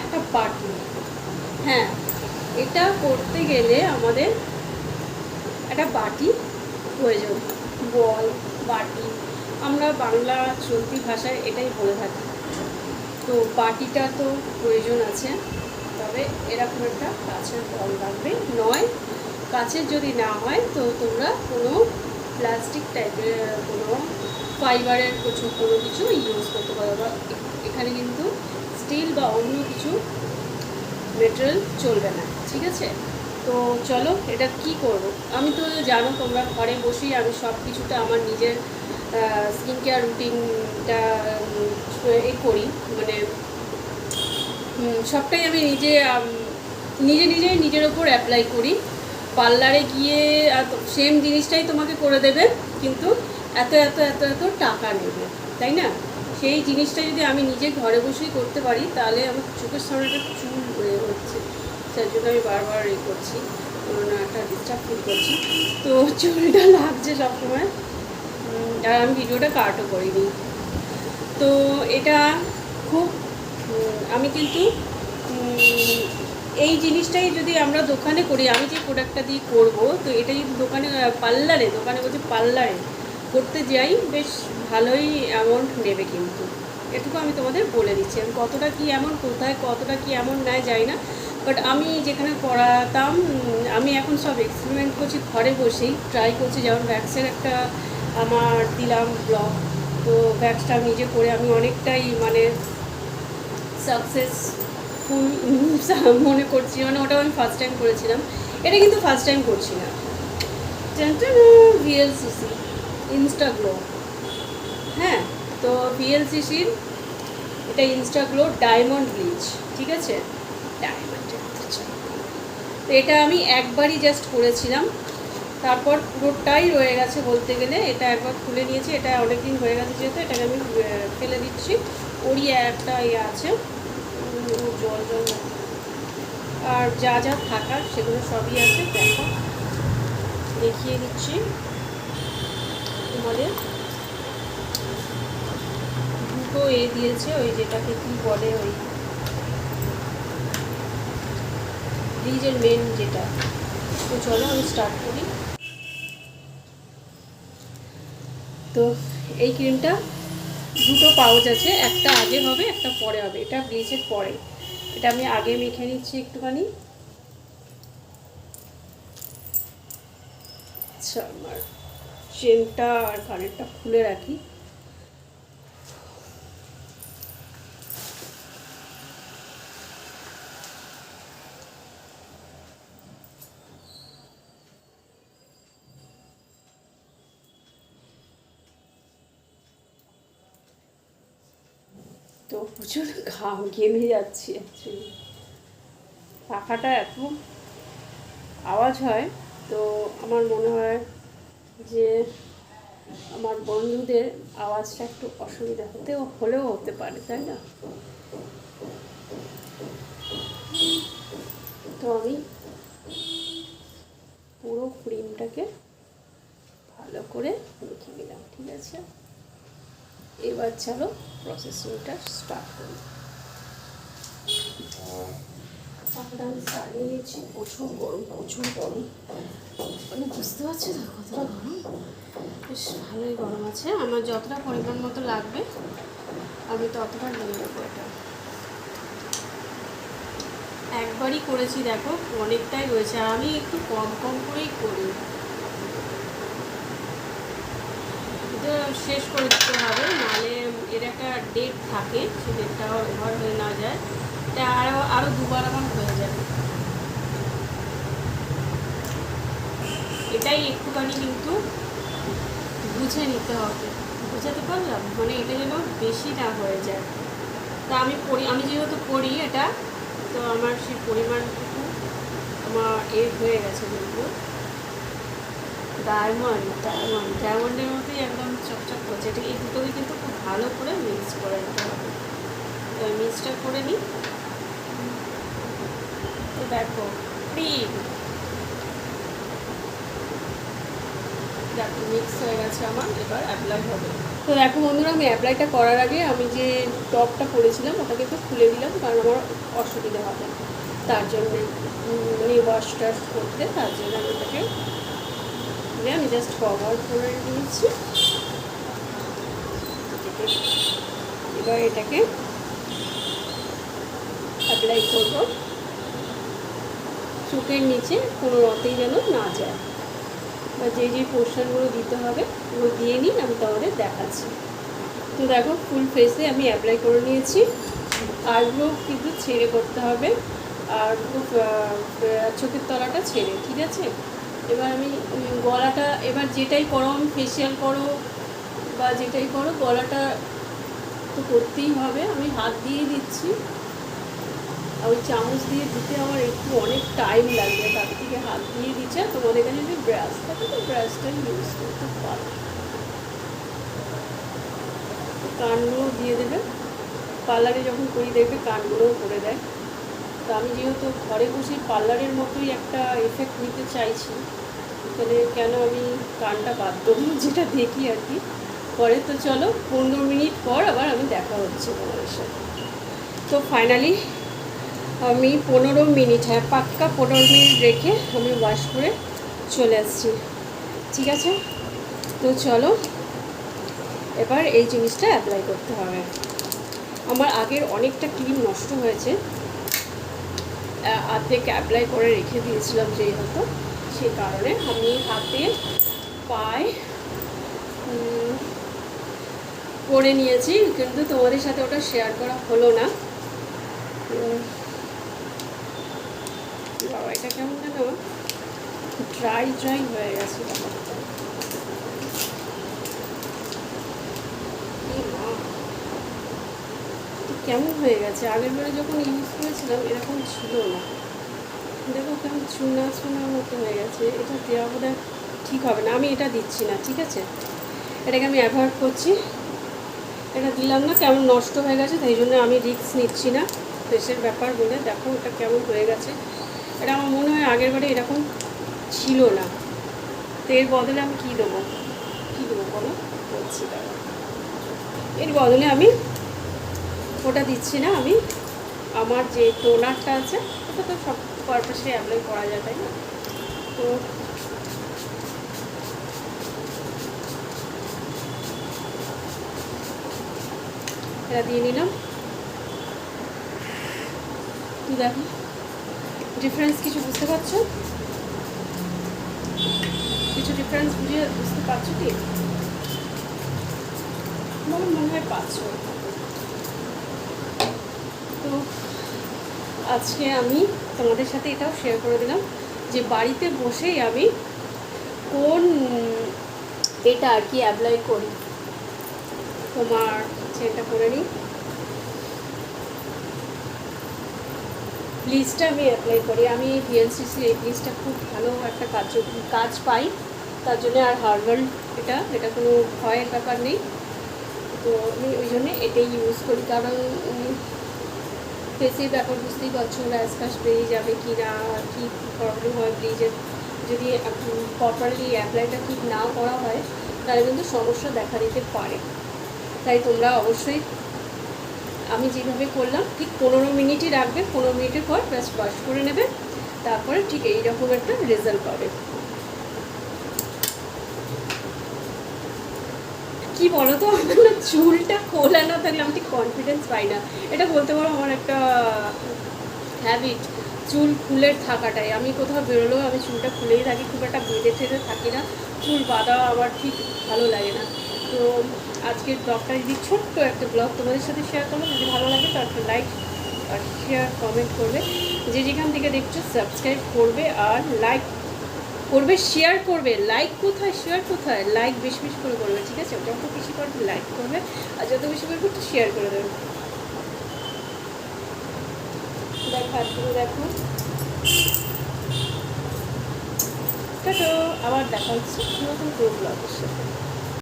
একটা বাটি। হ্যাঁ, এটা করতে গেলে আমাদের একটা বাটি প্রয়োজন। বল, বাটি, আমরা বাংলা চলতি ভাষায় এটাই বলে থাকি। তো বাটিটা তো প্রয়োজন আছে, তবে এরকম একটা কাঁচের বল লাগবে। নয় কাঁচের যদি না হয় তো তোমরা কোনো প্লাস্টিক টাইপের কোনো ফাইবারের কোনো কিছু ইউজ করতে পারো। বা এখানে কিন্তু স্টিল বা অন্য কিছু মেটেরিয়াল চলবে না, ঠিক আছে? তো চলো এটা কি করব। আমি তো জানো তোমরা ঘরে বসেই আমি সব কিছুটা আমার নিজের স্কিন কেয়ার রুটিনটা করি, মানে সবটাই আমি নিজেই নিজের ওপর অ্যাপ্লাই করি। পার্লারে গিয়ে সেম জিনিসটাই তোমাকে করে দেবে, কিন্তু এত এত এত এত টাকা নেবে, তাই না? সেই জিনিসটা যদি আমি নিজে ঘরে বসেই করতে পারি, তাহলে আমার চোখের সামনে একটা চুল হচ্ছে, তার জন্য আমি বারবার করছি, একটা ডিস্টার্ব ফিল করছি। তো চুলটা লাগছে সবসময়, আর আমি ভিডিওটা কাটও করিনি। তো এটা খুব আমি কিন্তু এই জিনিসটাই যদি আমরা দোকানে করি, আমি যে প্রোডাক্টটা দিয়ে করবো, তো এটা যদি দোকানে বলছি পার্লারে করতে যাই, বেশ ভালোই অ্যামাউন্ট নেবে। কিন্তু এটুকু আমি তোমাদের বলে দিচ্ছি, আমি কতটা কি অ্যামাউন্ট, কোথায় কতটা কি অ্যামাউন্ট নেয় যাই না, বাট আমি যেখানে পড়াতাম, আমি এখন সব এক্সপেরিমেন্ট করছি, ঘরে বসেই ট্রাই করছি। যেমন ভ্যাক্সের একটা আমার দিলাম ব্লগ, তো ভ্যাক্সটা নিজে করে আমি অনেকটাই মানে সাকসেসফুল মনে করছি। মানে ওটাও আমি ফার্স্ট টাইম করেছিলাম, এটা কিন্তু ফার্স্ট টাইম করছি না। ভিএলসিসি ইনস্টাগ্লো, হ্যাঁ, তো ভিএলসিসির এটা ইনস্টাগ্লো ডায়মন্ড ব্লিচ, ঠিক আছে? ডায়মন্ডের তো এটা আমি একবারই জাস্ট করেছিলাম, তারপর পুরোটাই রয়ে গেছে বলতে গেলে। এটা একবার খুলে নিয়েছি, এটা অনেক দিন হয়ে গেছে যেহেতু এটাকে আমি ফেলে দিচ্ছি। ওরই একটা ইয়ে আছে, জল জল, আর যা যা থাকার সেগুলো সবই আছে। দেখো দেখিয়ে দিচ্ছি তোমাদের। দুটো দিয়েছে, ওই যেটাকে কি বলে, ওই ব্লিচের মেন যেটা। তো চলো আমি স্টার্ট করি। তো এই ক্রিমটা দুটো পাউচ আছে, একটা আগে হবে একটা পরে হবে। এটা ব্লিচের পরে, এটা আমি আগে মেখে নিচ্ছি একটুখানি। আচ্ছা, আমার চেনটা আর কানেরটা খুলে রাখি। তো প্রচুর ঘাম ঘেমে যাচ্ছি অ্যাকচুয়ালি, পাখাটা এত আওয়াজ হয়, তো আমার মনে হয় যে আমার বন্ধুদের আওয়াজটা একটু অসুবিধা হলেও হতে পারে, তাই না? তো আমি পুরো ক্রিমটাকে ভালো করে মেখে নিলাম, ঠিক আছে? এবার চলো প্রসেসিংটা স্টার্ট করি। পাখাটা আমি চালিয়ে নিয়েছি, প্রচুর গরম মানে বুঝতে পারছি তো কতটা গরম, বেশ ভালোই গরম আছে। আমার যতটা পরিমাণ মতো লাগবে আমি ততটা নিয়ে নেবো। এটা একবারই করেছি, দেখো অনেকটাই রয়েছে, আর আমি একটু কম কম করেই করি। এটা শেষ করে দিতে হবে, নাহলে এর একটা ডেট থাকে, সে ডেটটা ওভার হয়ে না যায়, এটা আরও দুবার আমার হয়ে যাবে। এটাই একটুখানি কিন্তু বুঝে নিতে হবে, বুঝাতে পারলাম? মানে এটা যেন বেশি না হয়ে যায়। তা আমি যেহেতু করি এটা, তো আমার সেই পরিমাণটুকু আমার হয়ে গেছে। কিন্তু ডায়মন্ডের মতোই একদম চকচক করছে। এটা এই দুটোকে কিন্তু খুব ভালো করে মিক্স করে নিতে হবে। তো মিক্সটা করে নিই। তো দেখো ক্রিম, দেখো মিক্স হয়ে গেছে আমার, এবার অ্যাপ্লাই হবে। তো দেখো বন্ধুরা, আমি অ্যাপ্লাইটা করার আগে আমি যে টপটা পরেছিলাম ওটাকে একটু খুলে দিলাম, কারণ আমার অসুবিধা হবে তার জন্যে, মানে ওয়াশ টাশ করতে, তার জন্য আমি ওটাকে আমি জাস্ট কভার করে নিয়েছি। এবার এটাকে অ্যাপ্লাই করব চোখের নিচে, কোনো রতেই যেন না যায়, বা যে যে পোর্শনগুলো দিতে হবে ওগুলো দিয়ে নিই, আমি তাহলে দেখাচ্ছি। তো দেখো ফুল ফেসে আমি অ্যাপ্লাই করে নিয়েছি। আইব্রো কিন্তু ছেড়ে করতে হবে, আর চোখের তলাটা ছেড়ে, ঠিক আছে। এবার আমি গলাটা, এবার যেটাই করো, আমি ফেসিয়াল করো বা যেটাই করো, গলাটা তো করতেই হবে। আমি হাত দিয়ে দিচ্ছি, আর ওই চামচ দিয়ে দিতে আমার একটু অনেক টাইম লাগবে, তার থেকে হাত দিয়ে দিচ্ছে। তোমাদের কাছে যদি ব্রাশ থাকে তো ব্রাশটা ইউজ করতে পারো। কানগুলো দিয়ে দেবে, পার্লারে যখন করি দেখবে কানগুলোও করে দেয়। তো আমি যেহেতু ঘরে বসে পার্লারের মতোই একটা এফেক্ট নিতে চাইছি, তাহলে কেন আমি কানটা বাদ দেবো, যেটা দেখি আর কি পরে। তো চলো 15 মিনিট পর আবার আমি দেখা হচ্ছে তোমাদের সাথে। তো ফাইনালি আমি 15 মিনিট, হ্যাঁ পাক্কা 15 মিনিট রেখে আমি ওয়াশ করে চলে আসছি, ঠিক আছে। তো চলো এবার এই জিনিসটা অ্যাপ্লাই করতে হবে। আমার আগের অনেকটা ক্রিম নষ্ট হয়েছে, অর্ধেক অ্যাপ্লাই করে রেখে দিয়েছিলাম যেহেতু, সেই কারণে আমি হাতে পায়ে করে নিয়েছি, কিন্তু তোমাদের সাথে ওটা শেয়ার করা হলো না। বাবা এটা কেমন যেন ড্রাই ড্রাই হয়ে গেছে ব্যাপারটা। কেমন হয়ে গেছে, আগের বারে যখন ইউজ করেছিলাম এরকম ছিল না। দেখো কেমন চুনা চুনার মতো হয়ে গেছে। এটা দেওয়া বোধহয় ঠিক হবে না, আমি এটা দিচ্ছি না, ঠিক আছে। এটাকে আমি অ্যাভয়েড করছি, এটা দিলাম না, কেমন নষ্ট হয়ে গেছে, তাই জন্য আমি রিস্ক নিচ্ছি না ফেসের ব্যাপার বলে। দেখো এটা কেমন হয়ে গেছে, এটা আমার মনে হয় আগের বারে এরকম ছিল না। তো এর বদলে আমি কী দেবো বলো, বলছি দাঁড়া। এর বদলে আমি ওটা দিচ্ছি না, আমি আমার যে টোনারটা আছে ওটা তো সব পারপাসে অ্যাপ্লাই করা যায়, তাই না। তো এটা দিয়ে নিলাম। তো দেখো ডিফারেন্স কিছু বুঝতে পারছো, কিছু ডিফারেন্স বুঝতে পারছো কি? আমার মনে হয় পারছো। তো আজকে আমি তোমাদের সাথে এটাও শেয়ার করে দিলাম যে বাড়িতে বসেই আমি কোন এটা আর কি অ্যাপ্লাই করি। তোমার সেটা করে নিই, ব্লিচটা আমি অ্যাপ্লাই করি। আমি ভিএলসিসি এই ব্লিচটা খুব ভালো একটা কাজ পাই, তার জন্য। আর হার্বাল এটা কোনো ভয়ের ব্যাপার নেই। তো আমি ওই জন্যে এটাই ইউজ করি, কারণ ফেসের ব্যাপার বুঝতেই পারছো, র্যাশ ফ্যাশ বেরিয়ে যাবে কি না, কী প্রবলেম হয় ব্লিচের যদি প্রপারলি অ্যাপ্লাইটা ঠিক না করা হয়, তাহলে কিন্তু সমস্যা দেখা দিতে পারে। তাই তোমরা অবশ্যই আমি যেভাবে করলাম ঠিক 15 মিনিটই রাখবে, 15 মিনিটের পর জাস্ট ওয়াশ করে নেবে, তারপরে ঠিক এইরকম একটা রেজাল্ট পাবে। কি বলো তো, আমার না চুলটা খোলা না থাকলে আমি ঠিক কনফিডেন্স পাই না। এটা বলতে পারো আমার একটা হ্যাবিট, চুল খুলে থাকাটাই। আমি কোথাও বেরোলেও আমি চুলটা খুলেই থাকি, খুব একটা বেঁধে ঠেঁধে থাকি না, চুল বাঁধা আমার ঠিক ভালো লাগে না। তো আজকের ব্লগটা যদি ছোট্ট একটা ব্লগ তোমাদের সাথে শেয়ার করবো, যদি ভালো লাগে তো একটা লাইক আর শেয়ার কমেন্ট করবে, যে যেখান থেকে দেখছো সাবস্ক্রাইব করবে আর লাইক করবে, শেয়ার করবে। লাইক কোথায়, শেয়ার কোথায়? লাইক বেশি বেশি করে করবে, ঠিক আছে। যত বেশি করবে লাইক করবে, আর যত বেশি করবে একটু শেয়ার করে দেবে। দেখো টাটা, আবার দেখা হচ্ছে নতুন ব্লগের সাথে।